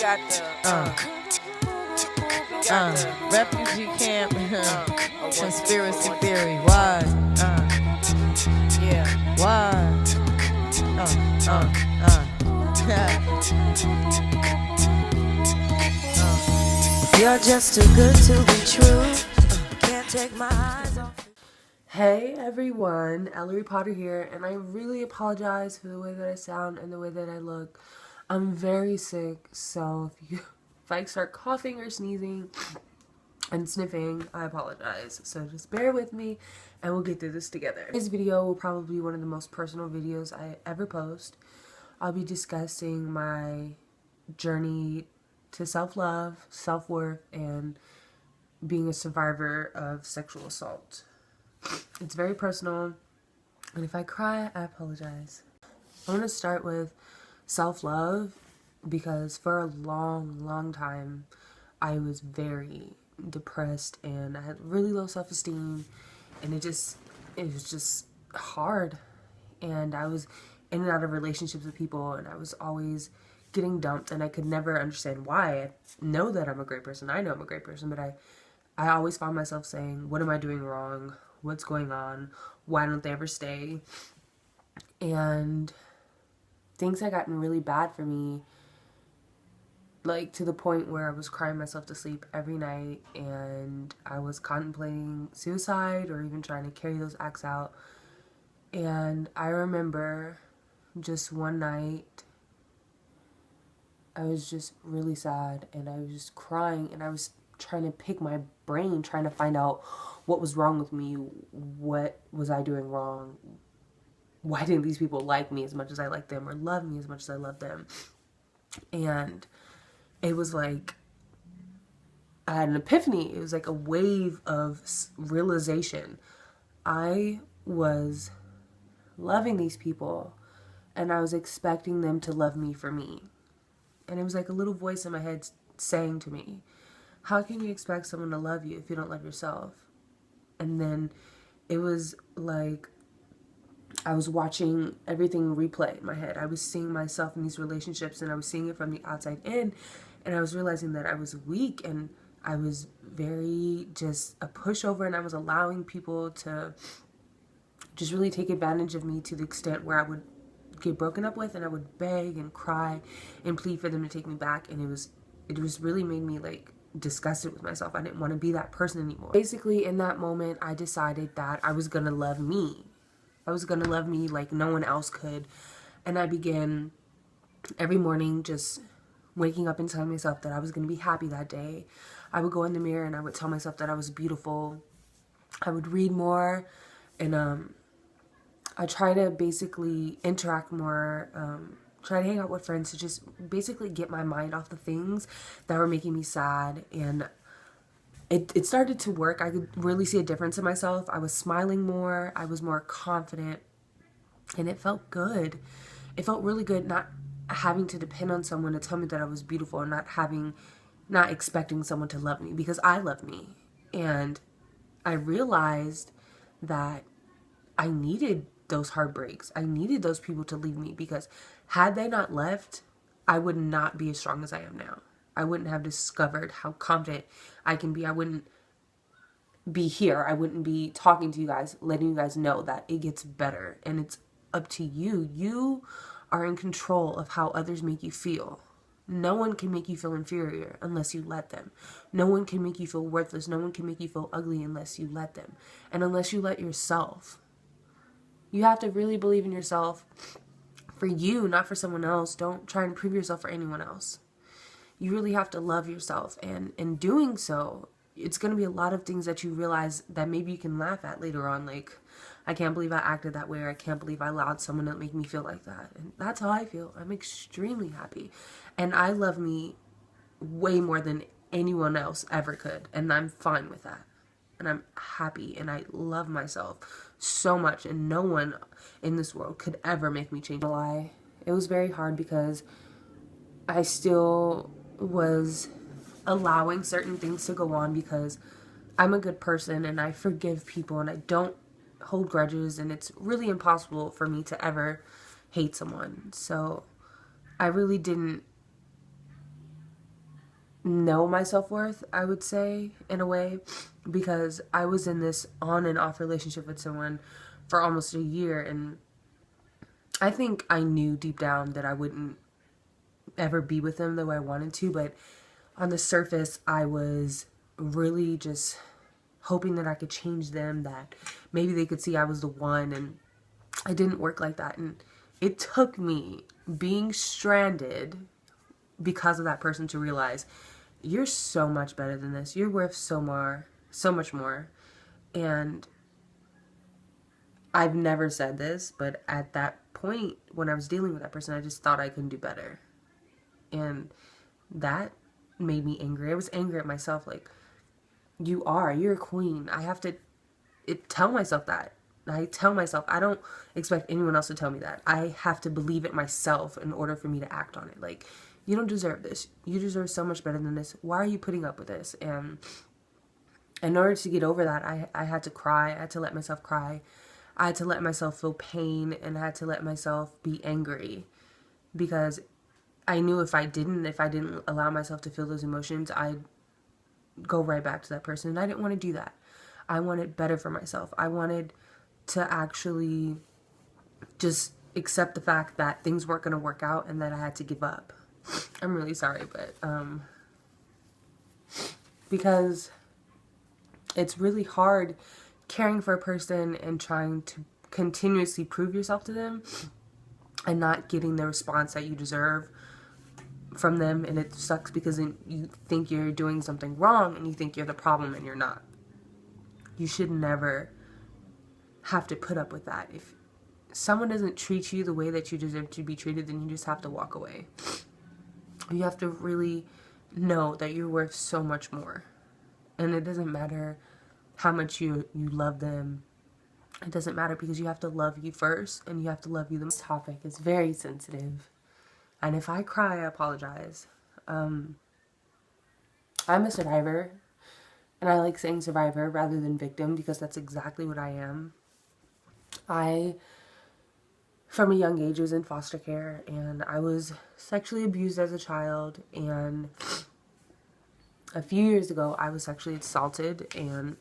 got the refugee camp, conspiracy theory. Why? yeah. Why? You're just too good to be true. Can't take my eyes off. Hey everyone, Ellery Potter here, and I really apologize for the way that I sound and the way that I look. I'm very sick, so if I start coughing or sneezing and sniffing, I apologize. So just bear with me and we'll get through this together. This video will probably be one of the most personal videos I ever post. I'll be discussing my journey to self-love, self-worth, and being a survivor of sexual assault. It's very personal, and if I cry, I apologize. I want to start with self-love because for a long time, I was very depressed and I had really low self-esteem, and it was just hard. And I was in and out of relationships with people, and I was always getting dumped, and I could never understand why. I know that I'm a great person. I know I'm a great person, but I always found myself saying, what am I doing wrong? What's going on? Why don't they ever stay? And things had gotten really bad for me, like to the point where I was crying myself to sleep every night, and I was contemplating suicide or even trying to carry those acts out. And I remember just one night, I was just really sad, and I was just crying, and I was trying to pick my brain, trying to find out what was wrong with me. What was I doing wrong? Why didn't these people like me as much as I liked them, or love me as much as I loved them? And it was like I had an epiphany. It was like a wave of realization. I was loving these people, and I was expecting them to love me for me. And it was like a little voice in my head saying to me, how can you expect someone to love you if you don't love yourself? And then it was like I was watching everything replay in my head. I was seeing myself in these relationships, and I was seeing it from the outside in, and I was realizing that I was weak, and I was very just a pushover, and I was allowing people to just really take advantage of me to the extent where I would get broken up with, and I would beg and cry and plead for them to take me back. And it was really made me like disgusted with myself. I didn't want to be that person anymore. Basically, in that moment, I decided that I was gonna love me. I was gonna love me like no one else could. And I began every morning just waking up and telling myself that I was gonna be happy that day. I would go in the mirror and I would tell myself that I was beautiful. I would read more, and I try to basically interact more, try to hang out with friends to just basically get my mind off the things that were making me sad. And it started to work. I could really see a difference in myself. I was smiling more. I was more confident, and it felt good. It felt really good not having to depend on someone to tell me that I was beautiful, and not expecting someone to love me, because I love me. And I realized that I needed those heartbreaks. I needed those people to leave me, because had they not left, I would not be as strong as I am now. I wouldn't have discovered how confident I can be. I wouldn't be here. I wouldn't be talking to you guys, letting you guys know that it gets better, and it's up to you. You are in control of how others make you feel. No one can make you feel inferior unless you let them. No one can make you feel worthless. No one can make you feel ugly unless you let them. And unless you let yourself. You have to really believe in yourself for you, not for someone else. Don't try and prove yourself for anyone else. You really have to love yourself. And in doing so, it's going to be a lot of things that you realize that maybe you can laugh at later on. Like, I can't believe I acted that way, or I can't believe I allowed someone to make me feel like that. And that's how I feel. I'm extremely happy. And I love me way more than anyone else ever could. And I'm fine with that. And I'm happy, and I love myself so much, and no one in this world could ever make me change. Lie. It was very hard because I still was allowing certain things to go on, because I'm a good person and I forgive people and I don't hold grudges, and it's really impossible for me to ever hate someone. So I really didn't know my self-worth, I would say, in a way, because I was in this on and off relationship with someone for almost a year, and I think I knew deep down that I wouldn't ever be with them the way I wanted to, but on the surface, I was really just hoping that I could change them, that maybe they could see I was the one, and it didn't work like that. And it took me being stranded because of that person to realize you're so much better than this. You're worth so much more. And I've never said this, but at that point when I was dealing with that person, I just thought I couldn't do better. And that made me angry. I was angry at myself, like, you're a queen. I have to tell myself that. I tell myself, I don't expect anyone else to tell me that. I have to believe it myself in order for me to act on it. Like, you don't deserve this. You deserve so much better than this. Why are you putting up with this? And in order to get over that, I had to cry. I had to let myself cry. I had to let myself feel pain, and I had to let myself be angry, because I knew if I didn't allow myself to feel those emotions, I'd go right back to that person. And I didn't want to do that. I wanted better for myself. I wanted to actually just accept the fact that things weren't going to work out and that I had to give up. I'm really sorry, but because it's really hard caring for a person and trying to continuously prove yourself to them and not getting the response that you deserve from them. And it sucks because then you think you're doing something wrong and you think you're the problem, and you're not. You should never have to put up with that. If someone doesn't treat you the way that you deserve to be treated, then you just have to walk away. You have to really know that you're worth so much more. And it doesn't matter how much you love them. It doesn't matter, because you have to love you first, and you have to love you. This topic is very sensitive, and if I cry, I apologize. I'm a survivor, and I like saying survivor rather than victim, because that's exactly what I am. I, from a young age, was in foster care, and I was sexually abused as a child, and a few years ago, I was sexually assaulted, and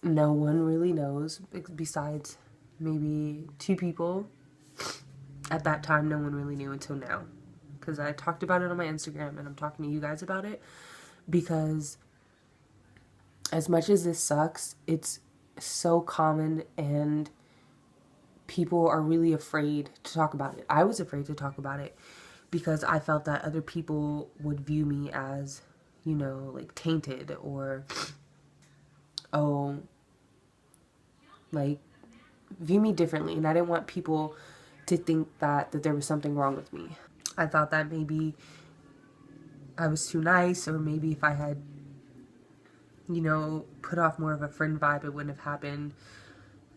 no one really knows besides maybe 2 people. At that time, no one really knew until now, because I talked about it on my Instagram, and I'm talking to you guys about it, because as much as this sucks, it's so common, and people are really afraid to talk about it. I was afraid to talk about it because I felt that other people would view me as, like, tainted, or like, view me differently, and I didn't want people to think that there was something wrong with me. I thought that maybe I was too nice, or maybe if I had, put off more of a friend vibe, it wouldn't have happened.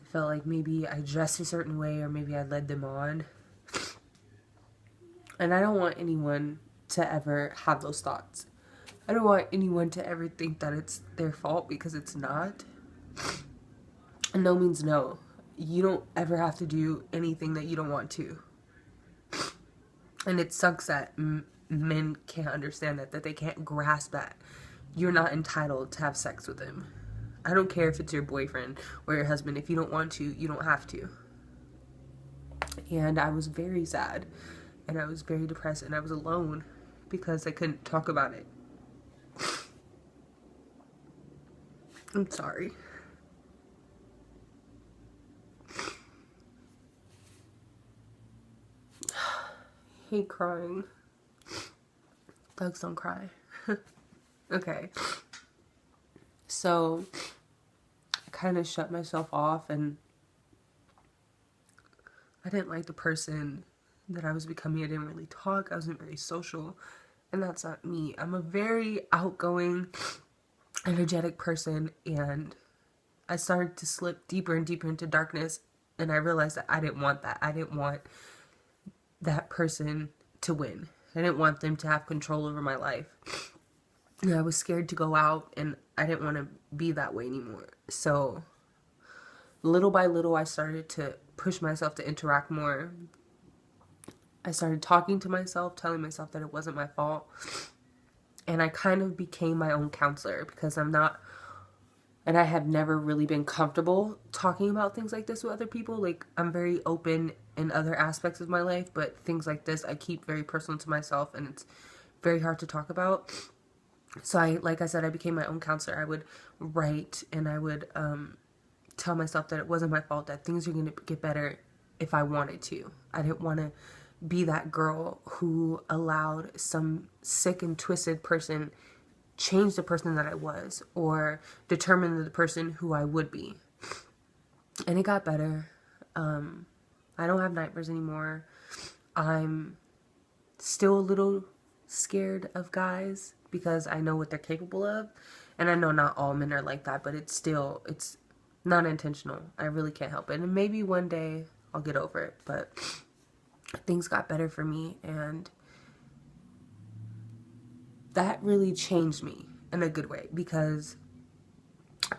I felt like maybe I dressed a certain way, or maybe I led them on. And I don't want anyone to ever have those thoughts. I don't want anyone to ever think that it's their fault, because it's not. And no means no. You don't ever have to do anything that you don't want to. And it sucks that men can't understand that they can't grasp that you're not entitled to have sex with him. I don't care if it's your boyfriend or your husband. If you don't want to, you don't have to. And I was very sad, and I was very depressed, and I was alone because I couldn't talk about it. I'm sorry. I hate crying. Dogs don't cry. Okay. So I kind of shut myself off, and I didn't like the person that I was becoming. I didn't really talk. I wasn't very social, and that's not me. I'm a very outgoing, energetic person, and I started to slip deeper and deeper into darkness, and I realized that I didn't want that. I didn't want that person to win. I didn't want them to have control over my life. And I was scared to go out, and I didn't want to be that way anymore. So little by little, I started to push myself to interact more. I started talking to myself, telling myself that it wasn't my fault. And I kind of became my own counselor because I'm not, and I have never really been comfortable talking about things like this with other people. Like, I'm very open in other aspects of my life, but things like this I keep very personal to myself, and it's very hard to talk about. So like I said, I became my own counselor. I would write, and I would tell myself that it wasn't my fault, that things are going to get better if I wanted to. I didn't want to be that girl who allowed some sick and twisted person change the person that I was, or determine the person who I would be. And it got better. I don't have nightmares anymore. I'm still a little scared of guys because I know what they're capable of. And I know not all men are like that, but it's not intentional. I really can't help it. And maybe one day I'll get over it, but things got better for me, and that really changed me in a good way because,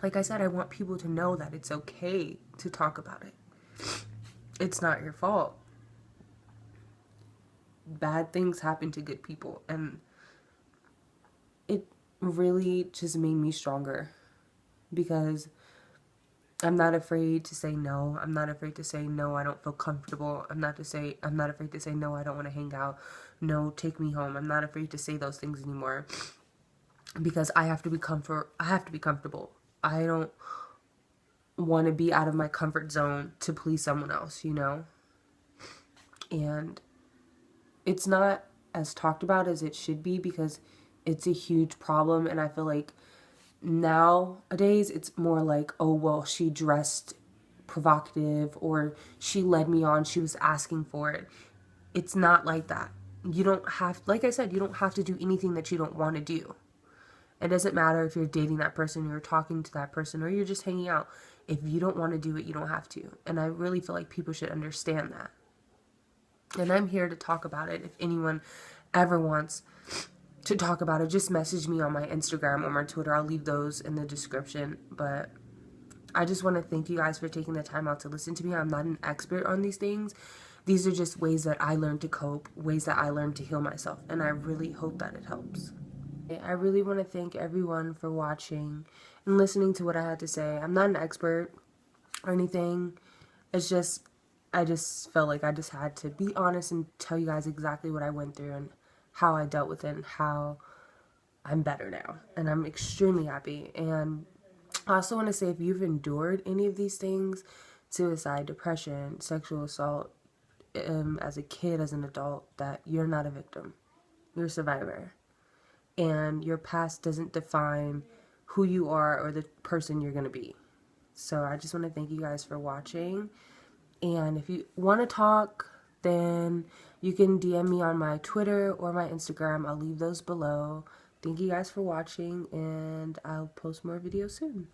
like I said, I want people to know that it's okay to talk about it. It's not your fault. Bad things happen to good people, and it really just made me stronger because I'm not afraid to say no. I'm not afraid to say no, I don't feel comfortable. I'm not afraid to say no, I don't want to hang out. No, take me home. I'm not afraid to say those things anymore because I have to be comfortable. I don't want to be out of my comfort zone to please someone else, you know? And it's not as talked about as it should be because it's a huge problem, and I feel like nowadays it's more like, oh, well, she dressed provocative, or she led me on, she was asking for it. It's not like that. You don't have, like I said, you don't have to do anything that you don't want to do. It doesn't matter if you're dating that person, you're talking to that person, or you're just hanging out. If you don't want to do it, you don't have to. And I really feel like people should understand that. And I'm here to talk about it. If anyone ever wants to talk about it, just message me on my Instagram or my Twitter. I'll leave those in the description. But I just want to thank you guys for taking the time out to listen to me. I'm not an expert on these things. These are just ways that I learned to cope, ways that I learned to heal myself. And I really hope that it helps. I really want to thank everyone for watching and listening to what I had to say. I'm not an expert or anything. It's just, I just felt like I just had to be honest and tell you guys exactly what I went through and how I dealt with it and how I'm better now. And I'm extremely happy. And I also want to say, if you've endured any of these things, suicide, depression, sexual assault, as a kid, as an adult, that you're not a victim. You're a survivor. And your past doesn't define who you are or the person you're going to be. So I just want to thank you guys for watching. And if you want to talk, then you can DM me on my Twitter or my Instagram. I'll leave those below. Thank you guys for watching, and I'll post more videos soon.